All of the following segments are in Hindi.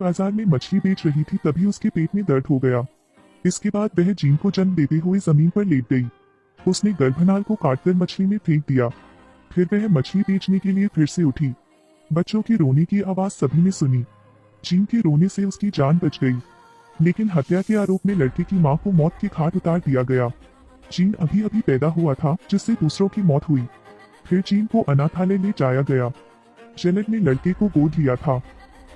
बाजार में मछली बेच रही थी, तभी उसके पेट में दर्द हो गया। इसके बाद वह जीन को जन्म देते हुए जमीन पर लेट गई। उसने गर्भनाल को काटकर मछली में फेंक दिया। फिर वह मछली बेचने के लिए फिर से उठी। बच्चों की रोने की आवाज सभी ने सुनी। जीन के रोने से उसकी जान बच गई, लेकिन हत्या के आरोप में लड़के की मां को मौत के घाट उतार दिया गया। जीन अभी अभी पैदा हुआ था, जिससे दूसरों की मौत हुई। फिर जीन को अनाथालय ले जाया गया। जेलेट ने लड़के को गोद लिया था।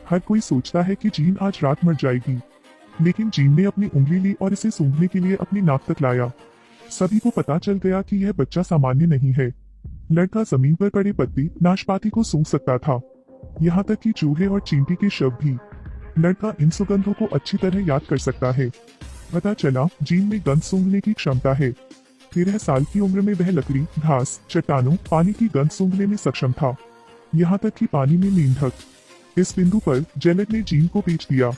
हर कोई सोचता है कि जीन आज रात मर जाएगी, लेकिन जीन ने अपनी उंगली ली और इसे सूंघने के लिए अपनी नाक तक लाया। सभी को पता चल गया कि यह बच्चा सामान्य नहीं है। लड़का जमीन पर पड़े पत्ती नाशपाती को सूंघ सकता था, यहाँ तक कि चूहे और चींटी के शव भी। लड़का इन सुगंधों को अच्छी तरह याद कर सकता है। पता चला जीन में गंध सूंघने की क्षमता है। 13 साल की उम्र में वह लकड़ी, घास, चट्टानों, पानी की गंध सूंघने में सक्षम था, यहाँ तक कि पानी में मेंढक। इस बिंदु पर जेलेट ने जीन को बेच दिया।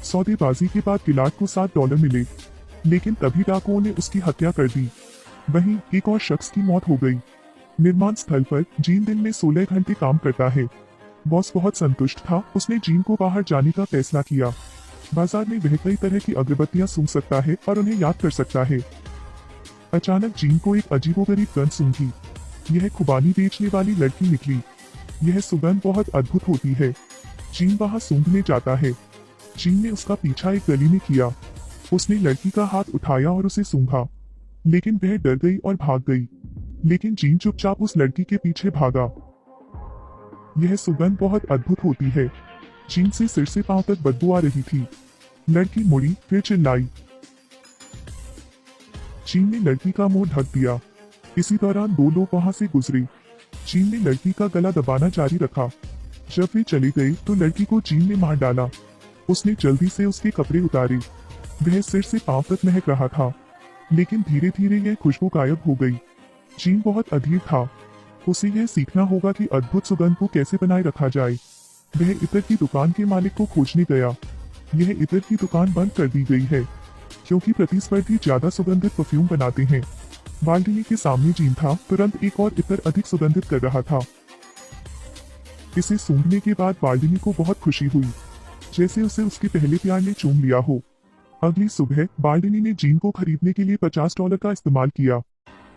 सौदेबाजी के बाद गिलार्ड को $7 मिले, लेकिन तभी डाकुओं ने उसकी हत्या कर दी। वहीं एक और शख्स की मौत हो गई। निर्माण स्थल पर जीन दिन में 16 घंटे काम करता है। बॉस बहुत संतुष्ट था। उसने जीन को बाहर जाने का फैसला किया। बाजार में वह कई तरह की अगरबत्तियां सूंघ सकता है और उन्हें याद कर सकता है। अचानक जीन को एक अजीबोगरीब गंध सूंघी। यह खुबानी बेचने वाली लड़की निकली। यह सुगंध बहुत अद्भुत होती है। जीन वहां सूंघने जाता है। जीन ने उसका पीछा एक गली में किया। उसने लड़की का हाथ उठाया और उसे सूंघा, लेकिन वह डर गई और भाग गई। लेकिन जीन चुपचाप उस लड़की के पीछे भागा। यह सुगंध बहुत अद्भुत होती है। जीन से सिर से पांव तक बदबू आ रही थी। लड़की मुड़ी, फिर चिल्लाई। जीन ने लड़की का मुंह ढक दिया। इसी दौरान 2 लोग वहां से गुजरे। जीन ने लड़की का गला दबाना जारी रखा। जब वे चले गए तो लड़की को जीन ने मार डाला। उसने जल्दी से उसके कपड़े उतारे। वह सिर से पांव तक महक रहा था, लेकिन धीरे धीरे यह खुशबू गायब हो गई। जीन बहुत अधीर था। उसे यह सीखना होगा कि अद्भुत सुगंध को कैसे बनाए रखा जाए। वह इत्र की दुकान के मालिक को खोजने गया। यह इत्र की दुकान बंद कर दी गई है, क्योंकि प्रतिस्पर्धी ज्यादा सुगंधित परफ्यूम बनाते हैं। बाल्डिनी के सामने जीन था। तुरंत एक और इत्र अधिक सुगंधित कर रहा था। इसे सूंघने के बाद बाल्डिनी को बहुत खुशी हुई, जैसे उसे उसके पहले प्यार ने चूम लिया हो। अगली सुबह बाल्डिनी ने जीन को खरीदने के लिए $50 का इस्तेमाल किया।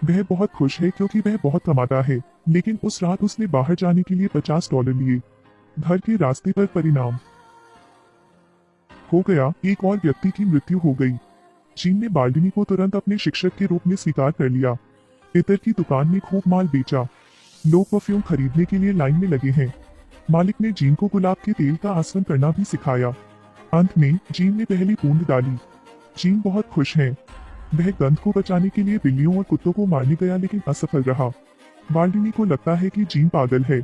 वह बहुत खुश है क्योंकि वह बहुत कमाता है, लेकिन उस रात उसने बाहर जाने के लिए $50 लिए। घर के रास्ते पर परिणाम हो गया। एक और व्यक्ति की मृत्यु हो गई। जीन ने बाल्डिनी को तुरंत अपने शिक्षक के रूप में स्वीकार कर लिया। इत्र की दुकान में खूब माल बेचा। लोग परफ्यूम खरीदने के लिए लाइन में लगे हैं। मालिक ने जीन को गुलाब के तेल का आसवन करना भी सिखाया। अंत में जीन ने पहली बूंद डाली। जीन बहुत खुश है। वह गंध को बचाने के लिए बिल्लियों और कुत्तों को मारने गया, लेकिन असफल रहा। बाल्डिनी को लगता है कि जीन पागल है।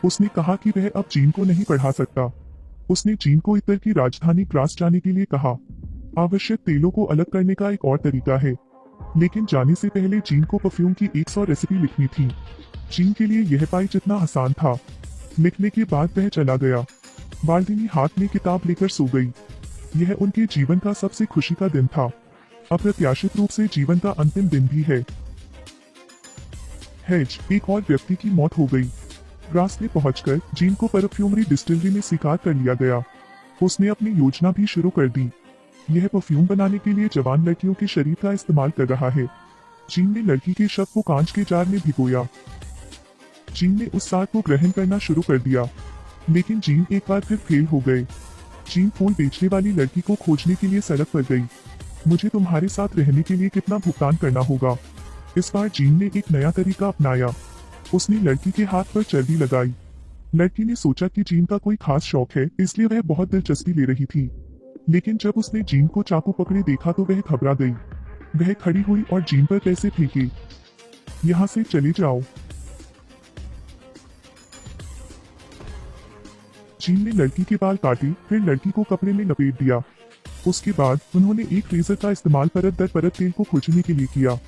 उसने कहा कि वह अब जीन को नहीं पढ़ा सकता। उसने जीन को इत्र की राजधानी ग्रास जाने के लिए कहा। आवश्यक तेलों को अलग करने का एक और तरीका है, लेकिन जाने से पहले जीन को परफ्यूम की 100 रेसिपी लिखनी थी। जीन के लिए यह पाई जितना आसान था। लिखने के बाद वह चला गया। बाल्डिनी हाथ में किताब लेकर सो गई। यह उनके जीवन का सबसे खुशी का दिन था। अप्रत्याशित रूप से जीवन का अंतिम दिन भी है। हेज, एक और व्यक्ति की मौत हो गई। ग्रास में पहुंचकर जीन को परफ्यूमरी डिस्टिलरी में स्वीकार कर लिया गया। उसने अपनी योजना भी शुरू कर दी। यह परफ्यूम बनाने के लिए जवान लड़कियों के शरीर का इस्तेमाल कर रहा है। जीन ने लड़की के शव को कांच के जार में भिगोया। जीन ने उस सार को ग्रहण करना शुरू कर दिया, लेकिन जीन एक बार फिर फेल हो गए। जीन फूल बेचने वाली लड़की को खोजने के लिए सड़क पर गई। मुझे तुम्हारे साथ रहने के लिए कितना भुगतान करना होगा? इस बार जीन ने एक नया तरीका अपनाया। उसने लड़की के हाथ पर चर्बी लगाई। लड़की ने सोचा कि जीन का कोई खास शौक है, इसलिए वह बहुत दिलचस्पी ले रही थी। लेकिन जब उसने जीन को चाकू पकड़े देखा तो वह घबरा गई। वह खड़ी हुई और जीन पर पैसे फेंके। यहाँ से चले जाओ। जीन ने लड़की के बाल काटे, फिर लड़की को कपड़े में लपेट दिया। उसके बाद उन्होंने एक रेजर का इस्तेमाल परत दर परत तेल को खुजने के लिए किया।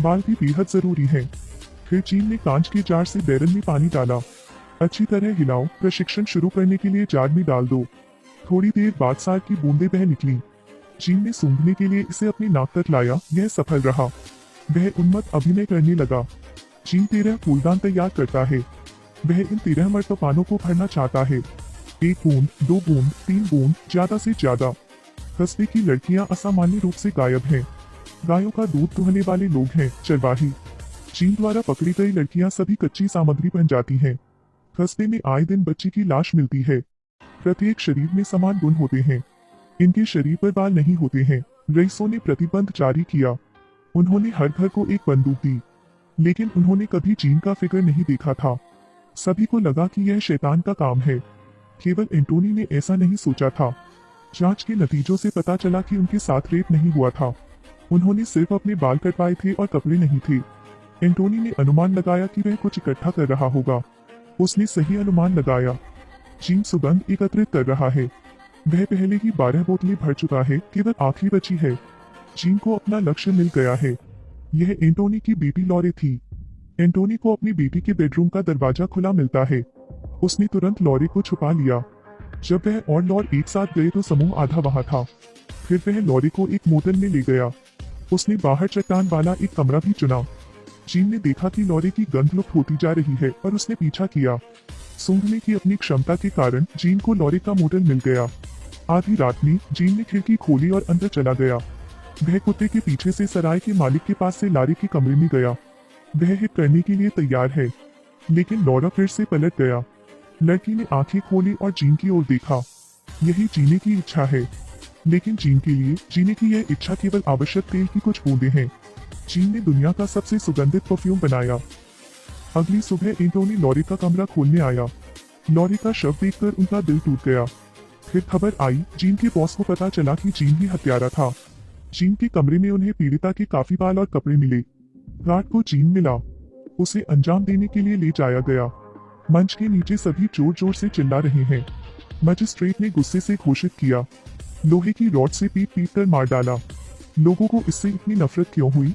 बाल भी बेहद जरूरी है। फिर जीन ने कांच के जार से बैरल में पानी डाला। अच्छी तरह हिलाओ। प्रशिक्षण शुरू करने के लिए जार में डाल दो। थोड़ी देर बाद सार की बूंदें बह निकली। जीन ने सूंघने के लिए इसे अपनी नाक तक लाया। यह सफल रहा। वह उन्मत्त अभिनय करने लगा। जीन 13 फूलदान तैयार करता है। वह इन 13 मर्तबानों को भरना चाहता है। 1 बूंद, 2 बूंद, 3 बूंद, ज्यादा से ज्यादा। कस्बे की लड़कियां असामान्य रूप से गायब हैं। गायों का दूध दुहने वाले लोग हैं चरवाही। चीन द्वारा पकड़ी गई लड़कियां सभी कच्ची सामग्री बन जाती हैं। कस्बे में आए दिन बच्ची की लाश मिलती है। प्रत्येक शरीर में समान गुण होते हैं। इनके शरीर पर बाल नहीं होते हैं। रईसों ने प्रतिबंध जारी किया। उन्होंने हर घर को एक बंदूक दी, लेकिन उन्होंने कभी चीन का फिक्र नहीं देखा था। सभी को लगा कि यह शैतान का काम है। केवल एंटोनी ने ऐसा नहीं सोचा था। जांच के नतीजों से पता चला कि उनके साथ रेप नहीं हुआ था। उन्होंने सिर्फ अपने बाल कटवाए थे और कपड़े नहीं थे। एंटोनी ने अनुमान लगाया कि वह कुछ इकट्ठा कर रहा होगा। उसने सही अनुमान लगाया। चीन सुगंध एकत्रित कर रहा है। वह पहले ही 12 बोतलें भर चुका है, केवल आखिरी बची है। चीन को अपना लक्ष्य मिल गया है। यह एंटोनी की बेटी लॉरे थी। एंटोनी को अपनी बेटी के बेडरूम का दरवाजा खुला मिलता है। उसने तुरंत लॉरे को छुपा लिया। जब वह और लॉर एक साथ गए तो समूह आधा वहां था। फिर वह लॉरे को एक मोटल में ले गया। उसने बाहर चट्टान वाला एक कमरा भी चुना। चीन ने देखा कि लॉरे की गंध लुप्त होती जा रही है और उसने पीछा किया। सूंघने की अपनी क्षमता के कारण जीन को लॉरे का मोटल मिल गया। आधी रात में जीन ने खिड़की खोली और अंदर चला गया। वह कुत्ते के पीछे से सराय के मालिक के पास से लारे के कमरे में गया। वह हिट करने के लिए तैयार है, लेकिन लॉरा फिर से पलट गया। लड़की ने आंखें खोली और जीन की ओर देखा। यही जीने की इच्छा है, लेकिन जीन के लिए जीने की यह इच्छा केवल आवश्यक तेल की कुछ बूंदें हैं। जीन ने दुनिया का सबसे सुगंधित परफ्यूम बनाया। अगली सुबह एंटोनी लॉरी का कमरा खोलने आया। लॉरी का शव देखकर उनका दिल टूट गया। फिर खबर आई, जीन के बॉस को पता चला कि जीन ही हत्यारा था। जीन के कमरे में उन्हें पीड़िता के काफी बाल और कपड़े मिले। गार्ड को जीन मिला। उसे अंजाम देने के लिए ले जाया गया। मंच के नीचे सभी जोर जोर से चिल्ला रहे हैं। मजिस्ट्रेट ने गुस्से से घोषित किया, लोहे की रॉड से पीट पीट कर मार डाला। लोगों को इससे इतनी नफरत क्यों हुई?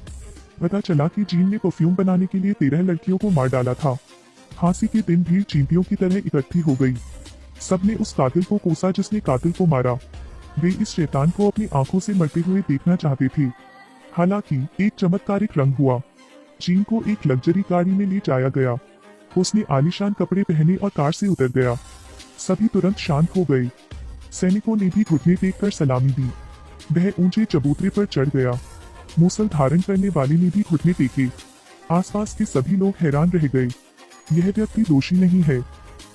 पता चला कि जीन ने परफ्यूम बनाने के लिए 13 लड़कियों को मार डाला था। फांसी के दिन भीड़ चींटियों की तरह इकट्ठी हो गई। सबने उस कातिल को कोसा जिसने कातिल को मारा। वे इस शैतान को अपनी आंखों से मरते हुए देखना चाहते थे। हालांकि एक चमत्कारिक रंग हुआ। जीन को एक लग्जरी गाड़ी में ले जाया गया। उसने आलीशान कपड़े पहने और कार से उतर गया। सभी तुरंत शांत हो गए। सैनिकों ने भी घुटने टेक कर सलामी दी। वह ऊंचे चबूतरे पर चढ़ गया। मूसल धारण करने वाले ने भी घुटने टेके। आसपास के सभी लोग हैरान रह गए। यह व्यक्ति दोषी नहीं है।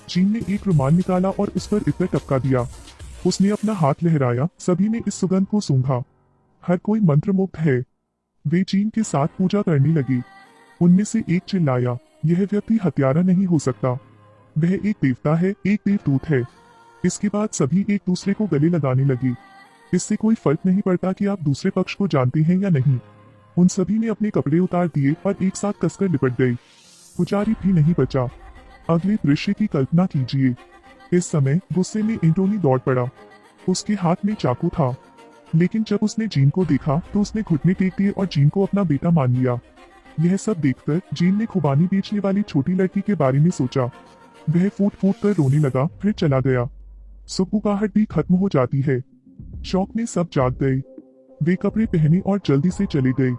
जीन ने एक रुमाल निकाला और उस पर इत्र टपका दिया। उसने अपना हाथ लहराया। सभी ने इस सुगंध को सूंघा। हर कोई मंत्रमुग्ध है। वे जीन के साथ पूजा करने लगे। उनमें से एक चिल्लाया, यह व्यक्ति हत्यारा नहीं हो सकता। वह एक देवता है, एक देवदूत है। इसके बाद सभी एक दूसरे को गले लगाने लगे। इससे कोई फर्क नहीं पड़ता कि आप दूसरे पक्ष को जानते हैं या नहीं। उन सभी ने अपने कपड़े उतार दिए और एक साथ कसकर लिपट गए। पुजारी भी नहीं बचा। अगले दृश्य की कल्पना कीजिए। इस समय गुस्से में एंटोनी दौड़ पड़ा। उसके हाथ में चाकू था, लेकिन जब उसने जीन को देखा तो उसने घुटने टेक दिए और जीन को अपना बेटा मान लिया। यह सब देखकर जीन ने खुबानी बेचने वाली छोटी लड़की के बारे में सोचा। वह फूट फूट कर रोने लगा, फिर चला गया। सुबुगाहट भी खत्म हो जाती है। शौक में सब जाग गए। वे कपड़े पहने और जल्दी से चले गए।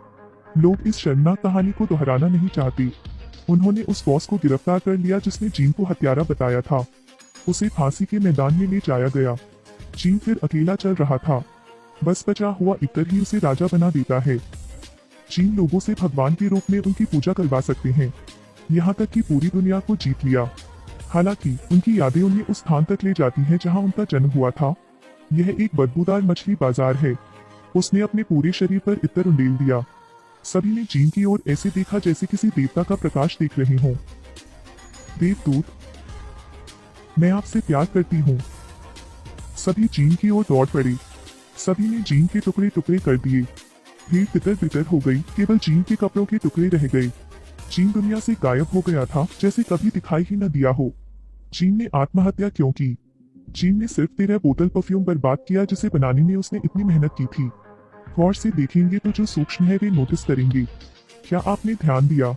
लोग इस शर्मनाक कहानी को दोहराना नहीं चाहते। उन्होंने उस बॉस को गिरफ्तार कर लिया जिसने जीन को हत्यारा बताया था। उसे फांसी के मैदान में ले जाया गया। जीन फिर अकेला चल रहा था। बस बचा हुआ इत्र ही उसे राजा बना देता है। जीन लोगों से भगवान के रूप में उनकी पूजा करवा सकते हैं, यहाँ तक कि पूरी दुनिया को जीत लिया। हालांकि उनकी यादें उन्हें उस स्थान तक ले जाती हैं जहां उनका जन्म हुआ था। यह एक बदबूदार मछली बाजार है। उसने अपने पूरे शरीर पर इत्र उंडेल दिया। सभी ने जीन की ओर ऐसे देखा जैसे किसी देवता का प्रकाश देख रहे हों। देवदूत, मैं आपसे प्यार करती हूँ। सभी जीन की ओर दौड़ पड़े। सभी ने जीन के टुकड़े टुकड़े कर दिए। भीड़ तितर बितर हो गई। केवल जीन के कपड़ों के टुकड़े रह गए। जीन दुनिया से गायब हो गया था, जैसे कभी दिखाई ही न दिया हो। जीन ने आत्महत्या क्यों की? जीन ने सिर्फ 13 बोतल परफ्यूम बर्बाद किया जिसे बनाने में उसने इतनी मेहनत की थी। गौर से देखेंगे तो जो सूक्ष्म है वे नोटिस करेंगे। क्या आपने ध्यान दिया?